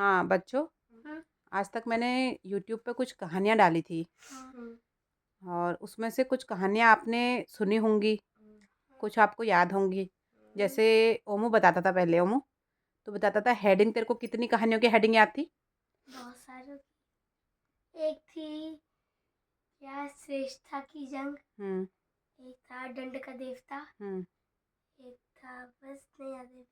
हाँ बच्चों, आज तक मैंने यूट्यूब पे कुछ कहानियाँ डाली थी और उसमें से कुछ कहानियाँ आपने सुनी होंगी, कुछ आपको याद होंगी। जैसे ओमू बताता था पहले, ओमू तो बताता था हेडिंग, तेरे को कितनी कहानियों की हेडिंग याद थी? बहुत सारी। एक थी क्या, श्रेष्ठता की जंग। एक था दंड का देवता। एक था, बस नहीं याद है।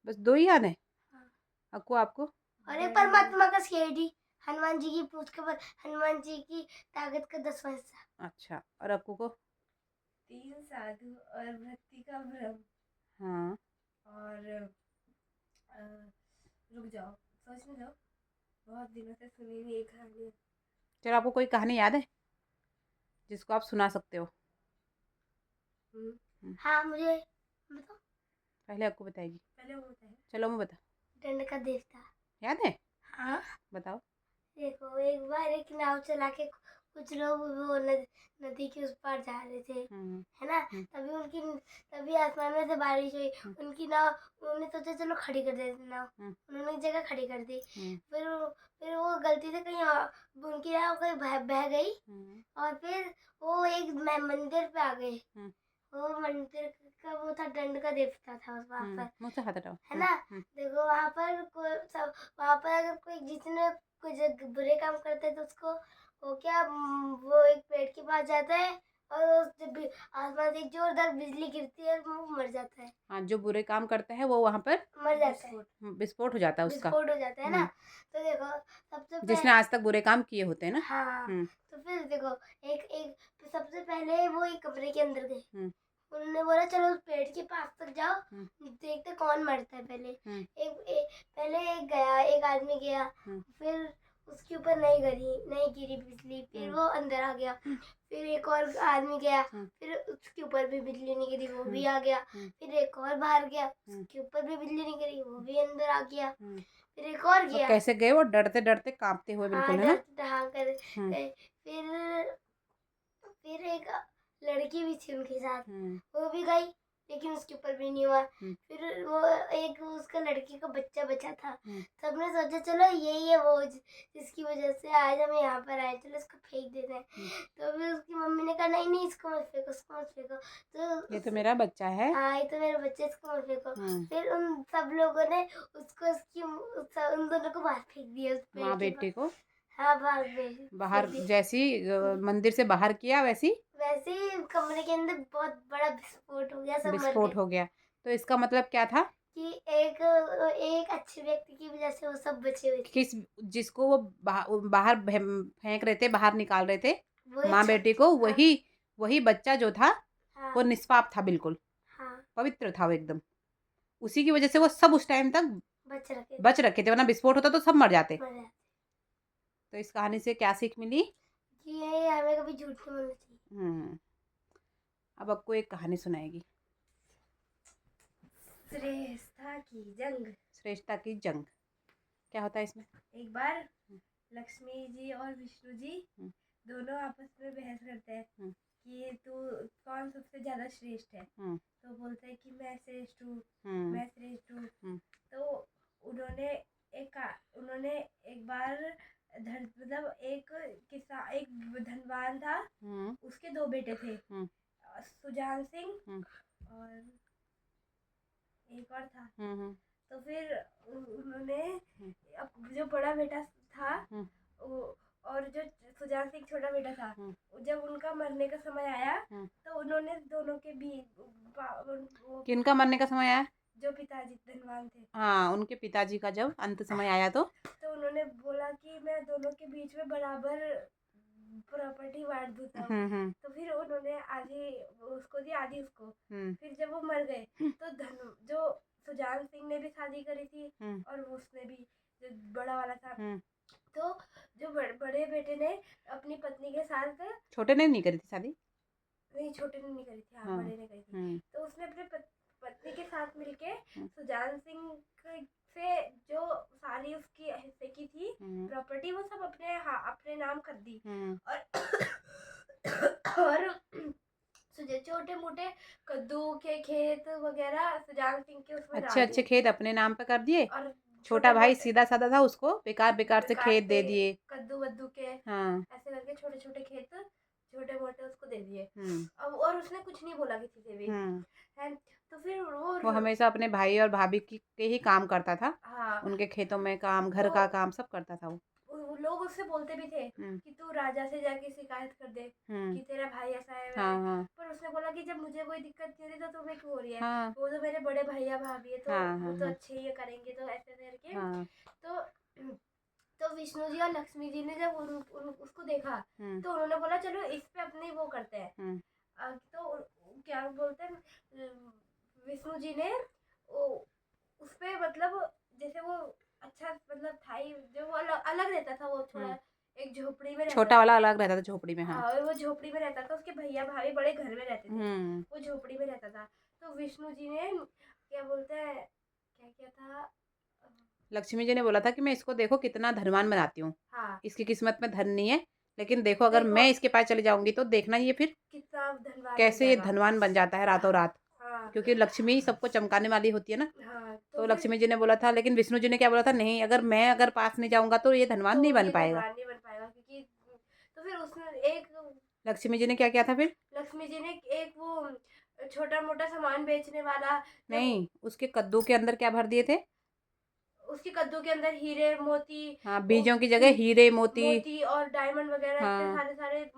बस 2 ही याद है? हाँ। आपको? और एक परमात्मा का सीआईडी, हनुमान जी की पूछ के बाद हनुमान जी की ताकत का 10वां हिस्सा। अच्छा, और अक्कू को? 3 साधु और भक्ति का भ्रम। हाँ। और रुक जाओ, सोचने दो, बहुत दिनों से सुनी नहीं एक कहानी। चलो, आपको कोई कहानी याद है जिसको आप सुना सकते हो? हाँ, मुझे बताओ। पहले अक्कू बताएगी। पहले वो बताए। चलो ओमू बता। दंड का देवता। याद है? हाँ, बताओ। देखो एक बार एक नाव चला के कुछ लोग वो नदी के उस पार जा रहे थे, है ना। तभी आसमान में से बारिश हुई। उनकी नाव, उन्होंने सोचा चलो खड़ी कर देते नाव। उन्होंने एक जगह खड़ी कर दी। फिर वो गलती से कहीं उनकी नाव कहीं बह गई। और फिर वो एक मंदिर पे आ गए। वो मंदिर का वो था, दंड का देवता था वहाँ पर, मुँह से हाथ हटाओ। है ना। देखो वहाँ पर वहाँ पर अगर कोई जिसने कोई बुरे काम करते हैं तो उसको वो क्या, वो एक पेड़ के पास जाता है और जब आसमान से जोरदार बिजली गिरती है और वो मर जाता है। हाँ, जो बुरे काम करता है वो वहाँ पर मर जाता है, विस्फोट हो जाता है उसका। विस्फोट हो जाता है ना। तो देखो सबसे जिसने आज तक बुरे काम किए होते हैं ना। हाँ, तो फिर देखो एक एक सबसे पहले वो एक कमरे के अंदर गए। उन्होंने बोला चलो उस पेड़ के पास तक जाओ, देखते कौन मरता है पहले। पहले एक गया, एक आदमी गया। फिर उसके ऊपर नहीं गिरी बिजली, फिर वो अंदर आ गया। फिर एक और आदमी गया, फिर उसके ऊपर भी बिजली नहीं गिरी, वो भी आ गया। फिर एक और बाहर गया, उसके ऊपर भी बिजली नहीं गिरी, वो भी अंदर आ गया। फिर एक और गया। कैसे गए वो? डरते डरते, कांपते हुए बिल्कुल, है ना। फिर एक लड़की भी थी उनके साथ, वो भी गई, लेकिन उसके ऊपर भी नहीं हुआ। फिर वो एक उसका लड़की का बच्चा बचा था। सबने सोचा चलो यही है वो जिसकी वजह से आज हम यहाँ पर आए, चलो इसको फेंक देते हैं। तो फिर उसकी मम्मी ने कहा नहीं नहीं, इसको मत फेंको, इसको मत फेंको। तो ये तो मेरा बच्चा है। हाँ, ये तो मेरा बच्चा, इसको मत फेंको। फिर उन सब लोगों ने उसको उन दोनों को बाहर फेंक दिया, उस पेड़ माँ के बेटे पास। को हाँ, बाहर, फेंक दिया। जैसी मंदिर से बाहर किया वैसी वैसे ही कमरे के अंदर बहुत बड़ा विस्फोट हो गया, सब मर विस्फोट गए। हो गया। तो इसका मतलब क्या था कि एक अच्छे व्यक्ति की वजह से वो सब बचे हुए थे। किस जिसको वो बाहर फेंक रहे थे, बाहर निकाल रहे थे माँ बेटी को, हाँ, वही बच्चा जो था हाँ, वो निष्पाप था, बिल्कुल हाँ, पवित्र था वो एकदम। उसी की वजह से वो सब उस टाइम तक बच रखे थे, वरना विस्फोट होता तो सब मर जाते। तो इस कहानी से क्या सीख मिली? कि ये हमें कभी झूठ नहीं बोलना चाहिए। अब आपको एक कहानी सुनाएगी। श्रेष्ठता की जंग। श्रेष्ठता की जंग क्या होता है इसमें? एक बार लक्ष्मी जी और विष्णु जी दोनों आपस में बहस करते हैं कि तू कौन सबसे ज्यादा श्रेष्ठ है। तो बोलते हैं कि मैं श्रेष्ठ हूँ, मैं श्रेष्ठ हूँ। तो उन्होंने एक बार मतलब एक धनवान था, उसके 2 बेटे थे, सुजान सिंह और एक और था। तो फिर उन्होंने जो बड़ा बेटा था और जो सुजान सिंह छोटा बेटा था, जब उनका मरने का समय आया तो उन्होंने दोनों के बीच किनका मरने का समय आया? जो पिताजी धनवान थे, हाँ, उनके पिताजी का जब अंत समय आया तो उन्होंने बोला कि मैं दोनों के बीच में बराबर प्रॉपर्टी बांट दूंगा। तो फिर उन्होंने आधी उसको दी, आधी उसको। फिर जब वो मर गए तो जो सुजान सिंह ने भी शादी करी थी और उसने भी, जो बड़ा वाला था, तो जो बड़े बेटे ने अपनी पत्नी के साथ, छोटे ने नहीं करी थी शादी? नहीं, छोटे ने नहीं करी थी, हाँ, बड़े ने करी थी। तो उसने अपने पत्नी के साथ मिलके सुजान सिंह से जो सारी उसकी हिस्से की थी प्रॉपर्टी, वो सब अपने नाम कर दी। और छोटे मोटे कद्दू के खेत वगैरह सुजान सिंह के उसमें अच्छे अच्छे खेत अपने नाम पे कर दिए और छोटा भाई सीधा साधा था, उसको बेकार बेकार से खेत दे दिए, कद्दू वद्दू के, हाँ ऐसे करके छोटे छोटे खेत छोटे मोटे उसको दे दिए। अब और उसने कुछ नहीं बोला किसी से भी है। तो फिर वो हमेशा अपने भाई और भाभी के ही काम करता था। हाँ, उनके खेतों में काम, घर का काम सब करता था वो। लोग उससे बोलते भी थे कि तू राजा से जाके शिकायत कर दे कि तेरा भाई ऐसा है। हाँ। पर उसने बोला कि जब मुझे कोई दिक्कत नहीं हो रही तो तुम्हें क्यों हो रही है। हाँ। वो तो मेरे बड़े भैया भाभी है, तो हाँ, वो हाँ, तो हाँ। अच्छे ही करेंगे, तो ऐसे करके हाँ। तो विष्णु जी और लक्ष्मी जी ने जब उसको देखा तो उन्होंने बोला चलो इस पे अपने वो करते हैं। तो क्या बोलते हैं, विष्णु जी ने उस पे मतलब जैसे वो अच्छा मतलब था ही, जो वो अलग रहता था, वो थोड़ा एक झोपड़ी में रहता छोटा वाला अलग रहता था झोपड़ी में। हाँ, हाँ, वो झोपड़ी में रहता था, उसके भैया भाभी बड़े घर में रहते थे, वो झोपड़ी में रहता था। तो विष्णु जी ने क्या बोलते हैं, क्या किया था, लक्ष्मी जी ने बोला था कि मैं इसको देखो कितना धनवान बनाती हूँ। हाँ, इसकी किस्मत में धन नहीं है, लेकिन देखो अगर मैं इसके पास चली जाऊंगी तो देखना ये फिर कितना धनवान कैसे ये धनवान बन जाता है रातों रात। हाँ, क्योंकि लक्ष्मी ही सबको चमकाने वाली होती है ना। हाँ, तो लक्ष्मी जी ने बोला था, लेकिन विष्णु जी ने क्या बोला था, नहीं अगर पास नहीं जाऊंगा तो ये धनवान नहीं बन पाएगा। नहीं बन पाएगा, क्योंकि तो फिर उसने एक लक्ष्मी जी ने क्या किया था फिर, लक्ष्मी जी ने एक वो छोटा मोटा सामान बेचने वाला, नहीं उसके कद्दू के अंदर क्या भर दिए थे, उसके कद्दू के अंदर हीरे मोती, हाँ बीजों की जगह हीरे मोती, और डायमंड वगैरह इतने हाँ सारे सारे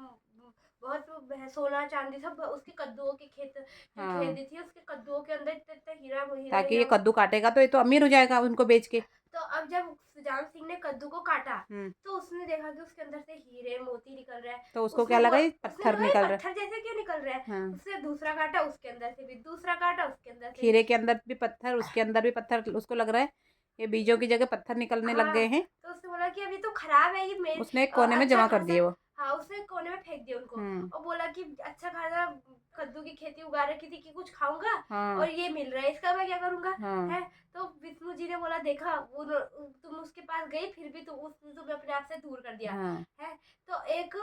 बहुत सोना चांदी सब उसके कद्दुओं के खेत जो हाँ, खेती थी उसके कद्दुओं के अंदर इतने इतने हीरा हीरा ताकि ये हीरा। कद्दू काटेगा तो ये तो अमीर हो जाएगा उनको बेच के। तो अब जब सुजान सिंह ने कद्दू को काटा तो उसने देखा कि उसके अंदर से हीरे मोती निकल रहा है, तो उसको क्या लगा, ये पत्थर निकल रहा है। पत्थर जैसे क्यों निकल रहा है। हाँ। उसने दूसरा काटा, उसके अंदर से भी दूसरा काटा, उसके अंदर से खीरे के अंदर भी पत्थर, उसके अंदर भी पत्थर, उसको लग रहा है ये बीजों की जगह पत्थर निकलने लग गए हैं। तो उसने बोला कि अभी तो खराब है ये मेरे, उसने एक कोने में अच्छा जमा कर खासा, दिए वो। हाँ उसने कोने में फेंक दिया उनको और बोला कि अच्छा खासा कद्दू की खेती उगा रखी थी कि कुछ खाऊंगा और ये मिल रहा है, इसका मैं क्या करूंगा। है तो विष्णु जी ने बोला देखा वो तुम उसके पास गई फिर भी उसने तुम्हें अपने आप से दूर कर दिया। है तो एक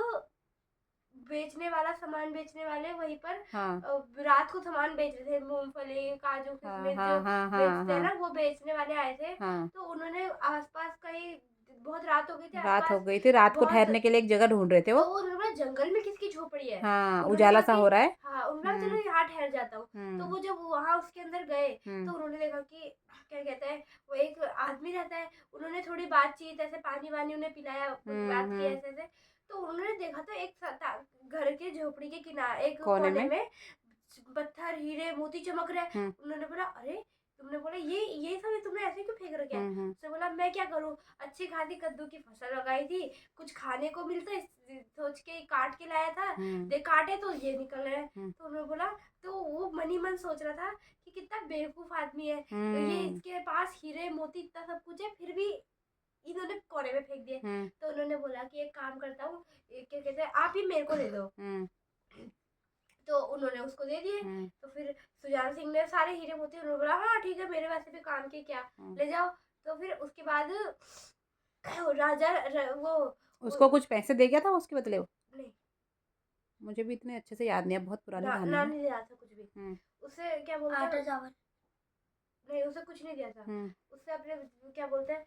बेचने वाला सामान बेचने वाले वहीं पर रात को सामान बेच रहे थे, मूंगफली काजू किशमिश जो बेचते हैं ना, वो बेचने वाले आए थे। तो उन्होंने आसपास कहीं बहुत रात हो गई थी, रात हो गई थी, रात को ठहरने के लिए एक जगह ढूंढ रहे थे वो। तो उन्होंने जंगल में किसकी झोपड़ी है, हाँ उजाला सा हो रहा है। हाँ उन्होंने चलो यहाँ ठहर जाता हूँ। तो वो जब वहाँ उसके अंदर गए तो उन्होंने देखा कि क्या कहते हैं वो एक आदमी रहता है। उन्होंने थोड़ी बातचीत ऐसे पानी वानी उन्हें पिलाया, बात की ऐसे ऐसे। तो उन्होंने देखा तो एक घर के झोपड़ी के किनारे एक कोने में पत्थर हीरे मोती चमक रहे हैं। उन्होंने बोला अरे, तुमने बोला ये सब तुमने ऐसे क्यों फेंक रखे हैं। उसने बोला मैं क्या करूँ, अच्छी खासी कद्दू की फसल लगाई थी, कुछ खाने को मिलता सोच के काट के लाया था, देख काटे तो ये निकल रहे हैं। तो उन्होंने बोला, तो वो मनी मन सोच रहा था कि कितना बेवकूफ आदमी है, ये इसके पास हीरे मोती इतना सब कुछ है फिर भी इन्होंने कोने में फेंक दिए। तो उन्होंने बोला कि एक काम करता हूँ, क्या कहते हैं आप ही मेरे को दे दो। तो उन्होंने उसको दे दिए। तो फिर सुजान सिंह ने सारे हीरे मोती, उन्होंने बोला हाँ ठीक है मेरे वैसे भी काम के, क्या ले जाओ। तो फिर उसके बाद राजा वो उसको कुछ पैसे दे गया था उसके बदले वो, नहीं मुझे भी इतने अच्छे से याद नहीं है, बहुत पुरानी कहानी है। नहीं दिया था कुछ भी। उसे क्या बोलते हैं, आटा चावल नहीं, उसे कुछ नहीं दिया था। उससे अपने क्या बोलते हैं,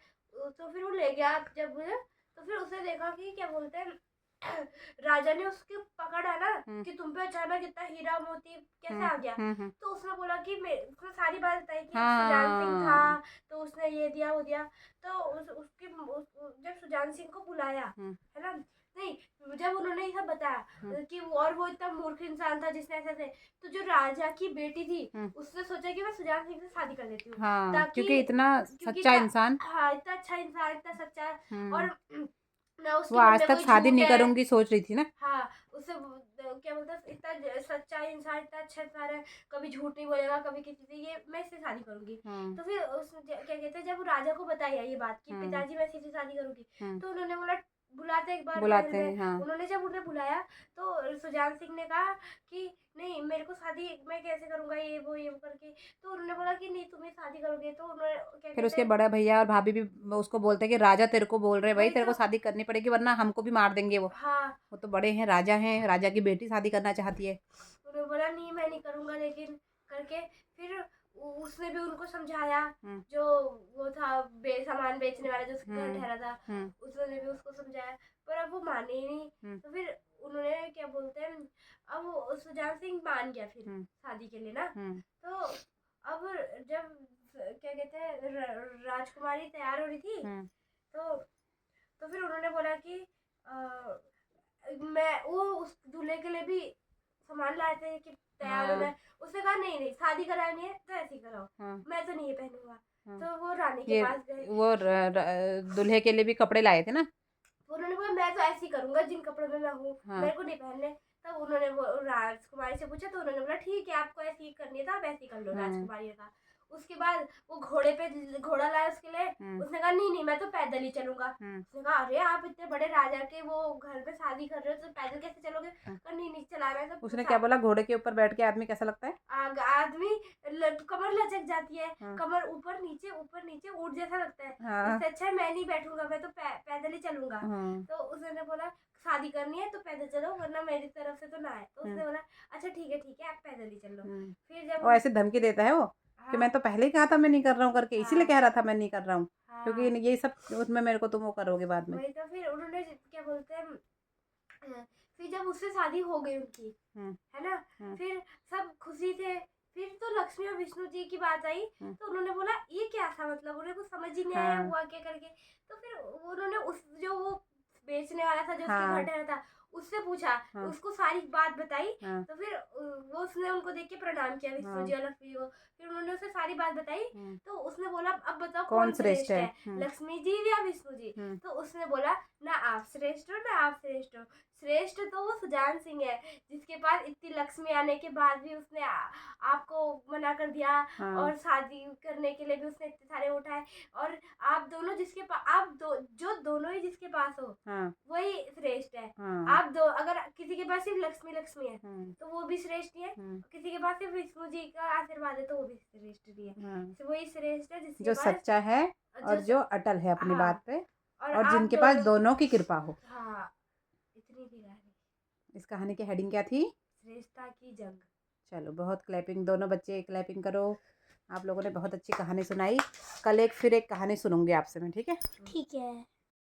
तो फिर वो ले गया जब, तो फिर उसने देखा कि क्या बोलते हैं राजा ने उसके पकड़ा ना कि तुम पे अचानक इतना हीरा मोती कैसे आ गया। तो उसने बोला कि उसने सारी बात बताई कि सुजान सिंह था तो उसने ये दिया वो दिया। तो उसकी जब सुजान सिंह को बुलाया है ना, नहीं जब उन्होंने ये सब बताया कि वो इतना मूर्ख इंसान था जिसने ऐसे थे, तो जो राजा की बेटी थी उसने सोचा कि मैं सुजान सिंह से शादी कर लेती हूँ, क्योंकि इतना सच्चा इंसान, हाँ इतना अच्छा इंसान, इतना सच्चा, और वो आज तक शादी नहीं करूंगी सोच रही थी ना। हाँ उसे क्या बोलता है, इतना सच्चा इंसान, इतना अच्छा इंसान है, कभी झूठ नहीं बोलेगा कभी किसी से, ये मैं इससे शादी करूंगी। तो फिर क्या कहते हैं जब राजा को बताया ये बात कि पिताजी मैं इसी से शादी करूंगी, तो उन्होंने बोला बुलाते एक बार बुलाते हैं। हाँ। उन्होंने जब उन्हें बुलाया तो सुजान सिंह ने कहा कि नहीं मेरे को शादी मैं कैसे करूंगा, ये वो करके। तो उन्होंने बोला कि नहीं तुम्हें शादी करोगे। तो उन्होंने फिर उसके बड़े भैया और भाभी भी उसको बोलते हैं कि राजा तेरे को बोल रहे भाई, तेरे को शादी करनी पड़ेगी वरना हमको भी मार देंगे वो। हाँ वो तो बड़े हैं, राजा हैं, राजा की बेटी शादी करना चाहती है। उन्होंने बोला नहीं मैं नहीं करूंगा, लेकिन करके फिर उसने भी उनको समझाया, जो वो था सामान बेचने वाला जो उसके घर ठहरा था, उसने भी उसको समझाया, पर अब वो माने ही नहीं। तो फिर उन्होंने क्या बोलते हैं, अब सुजान सिंह मान गया फिर शादी के लिए ना। तो अब जब क्या कहते हैं राजकुमारी तैयार हो रही थी, तो फिर उन्होंने बोला कि मैं वो उस दूल्हे के लिए भी सामान लाए थे कि तैयार होना है। उसने कहा नहीं शादी करानी है तो ऐसे ही कराओ, मैं तो नहीं पहनूंगा। तो वो रानी के पास गए, वो दूल्हे के लिए भी कपड़े लाए थे ना। उन्होंने बोला मैं तो ऐसे ही करूंगा जिन कपड़ों में मैं हूँ, मेरे को नहीं पहनने। तब उन्होंने वो राजकुमारी से पूछा, तो उन्होंने बोला ठीक है आपको ऐसे ही करनी है तो आप ऐसे ही कर लो। राजकुमारी ने कहा। उसके बाद वो घोड़ा लाया उसके लिए। उसने कहा नहीं मैं तो पैदल ही चलूंगा। उसने कहा अरे आप इतने बड़े राजा के वो घर पे शादी कर रहे हो तो पैदल कैसे चलोगे? नहीं चलाना है। उसने क्या बोला, घोड़े के ऊपर बैठ के आदमी कैसा लगता है? आदमी कमर लचक जाती है, कमर ऊपर नीचे ऊँट जैसा लगता है। इससे अच्छा है मैं नहीं बैठूंगा, मैं तो पैदल ही चलूंगा। तो उसने बोला शादी करनी है तो पैदल चलो वरना मेरी तरफ से तो ना है। तो उसने बोला अच्छा ठीक है आप पैदल ही चलो। फिर जब वो ऐसे धमकी देता है वो कि मैं तो पहले ही कहा था मैं नहीं कर रहा हूँ करके, इसीलिए कह रहा था मैं नहीं कर रहा हूँ, क्योंकि ये सब उसमें मेरे को तुम वो करोगे बाद में। वही तो फिर उन्होंने क्या बोलते हैं, फिर जब उससे शादी हो गई उनकी, है ना, फिर सब खुशी थे। फिर तो लक्ष्मी और विष्णु जी की बात आई, तो उन्होंने बोला ये क्या था, मतलब उन्हें कुछ समझ ही नहीं आया हुआ क्या करके। तो फिर उन्होंने उस जो वो बेचने वाला था जो उसके घर ठहरा था उससे पूछा, उसको सारी बात बताई। तो फिर वो उसने उनको देख के प्रणाम किया विष्णु जी और लक्ष्मी को। फिर उन्होंने उसे सारी बात बताई। तो उसने बोला अब बताओ कौन श्रेष्ठ है, लक्ष्मी जी या विष्णु जी? तो उसने बोला ना आप श्रेष्ठ हो ना आप श्रेष्ठ हो, श्रेष्ठ तो वो सुजान सिंह है जिसके पास इतनी लक्ष्मी आने के बाद भी उसने आपको मना कर दिया। और शादी करने के लिए भी उसने इतने सारे उठाए। और आप दोनों जिसके पास जो दोनों ही जिसके पास हो वही श्रेष्ठ है। आप दो अगर किसी के पास सिर्फ लक्ष्मी है तो वो भी श्रेष्ठ है, किसी के पास सिर्फ विष्णु जी का आशीर्वाद है तो वो भी श्रेष्ठ नहीं है। तो वही श्रेष्ठ है जिसके जो सच्चा है और जो अटल है अपनी बात पे, और जिनके पास दोनों की कृपा हो। इतनी थी कहानी। इस कहानी की हेडिंग क्या थी? श्रेष्ठता की जंग। चलो बहुत क्लैपिंग, दोनों बच्चे क्लैपिंग करो। आप लोगों ने बहुत अच्छी कहानी सुनाई। कल फिर एक कहानी सुनूंगी आपसे मैं, ठीक है? ठीक है।